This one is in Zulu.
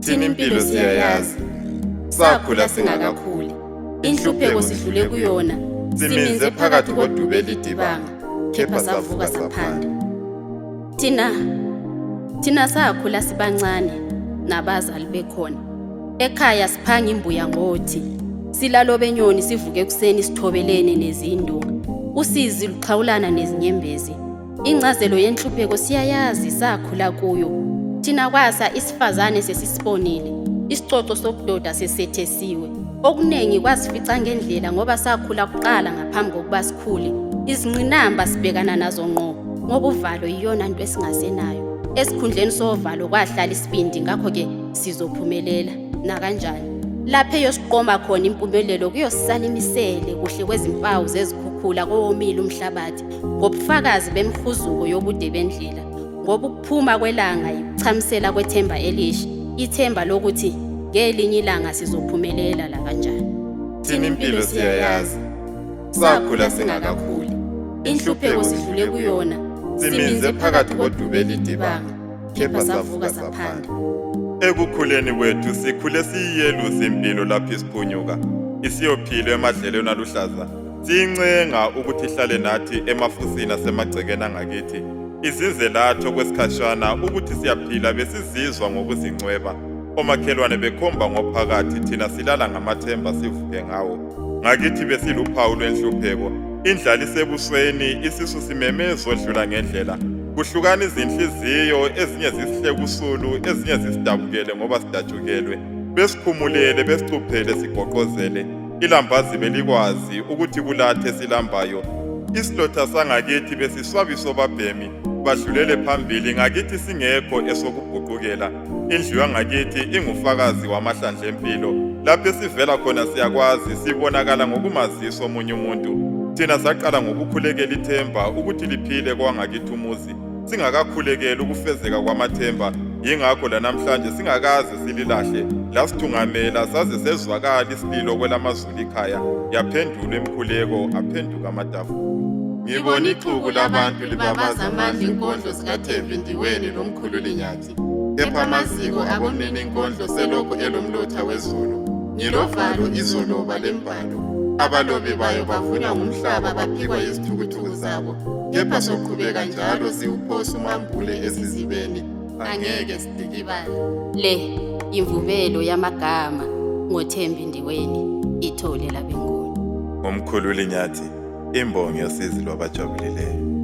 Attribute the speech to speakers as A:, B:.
A: Thina impilo siyayazi, sakhula singakakhuli. Inhlupheko sidlule kuyona, siminze phakathi kodubela idibanga, kepha savuka saphanda. Thina sakhula sibancane, nabazali bekhona. Ekhaya siphanga imbuya ngothi, silalo benyoni sivuke ekuseni sithobelene nezindunga. Usizi luxhawulana nezinyembezi. Incazelo yenhlupheko siyayazi, sakhula kuyo. Thina kwasa isifazane sesisibonile, isicoco sobudoda sesethesiwe. Okuningi kwasifica ngendlela ngoba sakhula kuqala ngaphambi kokuba sikhule. Izinqinamba sibhekana nazo ngqo ngoba uvalo iyona nto esingasenayo. Esikhundleni sovalo kwahlala isibindi, ngakho-ke sizophumelela nakanjani. Lapho eyosiqoma khona impumelelo kuyosala imisele kuhle kwezimpawu zezikhukhula kowomile umhlabathi, ngobufakazi bemhuzuko yobude bendlela, ngoba ukuphuma kwelanga yikuchamisela kwethemba elisha, ithemba lokuthi ngelinye ilanga sizophumelela la kanjani.
B: Thina impilo siyayazi, sakhula singakakhuli.
A: Inhlupheko sidlule kuyona,
B: siminze phakathi kodubela idibanga,
A: kepha savuka saphanda.
B: Ekukhuleni kwethu sikhule siyiyelusa impilo lapho isiphunyuka, isiyophila emadlelweni aluhlaza. Siyincenga ukuthi ihlale nathi emafusini asemagcekeni angakithi. Izize latho kwesikhashana ukuthi siyaphila besizizwa ngokuzincweba. Omakhelwane bekhomba ngophakathi, thina silala ngamathemba sivuke ngawo. Ngakithi besiluphawu lwenhlupheko, indlala isebusweni, isisu simemezo odlula ngendlela. Kuhlukana izinhliziyo, ezinye zisihleka usulu, ezinye zisidabukele ngoba sidatshukelwe. Besikhumulele, besicuphele, sigoqozele. Ilambazi belikwazi ukuthi kulathe silambayo. Isilotha sangakithi besiswabiso babhemi, badlulele phambili ngakithi singekho esokubhuqukela. Indlu yangakithi ingufakazi wamahlandla empilo. Lapho sivela khona siyakwazi, sibonakala ngokumazisa omunye umuntu. Thina saqala ngokukhulekela ithemba ukuthi liphile kwangakithi umuzi, singakakhulekeli ukufezeka kwamathemba. Yingakho lanamhlanje singakaze sililahle, lasithungamela saze sezwakala isililo kwelamazulu ikhaya, yaphendula emkhuleko aphenduka amatafula.
A: Ngibona ixuku labantu libabaza amandla inkondlo zikaThembi Ndiweni lomkhululi Nyathi.
B: Kepha amaziko abonene inkondlo selokhu elomlotha wezulu.
A: Ngilovalo izoloba lembalo, abalobi bayo bavuna ngumhlaba baphikwa izithukuthuku zabo.
B: Kepha soqhubeka njalo siwuphosa umambule
A: esizibeni, angeke sidikibale. Le imvubelo yamagama ngoThembi Ndiweni, ithole labenguni.
B: Umkhululi Nyathi, imbongi yosizi lwabajabulileyo.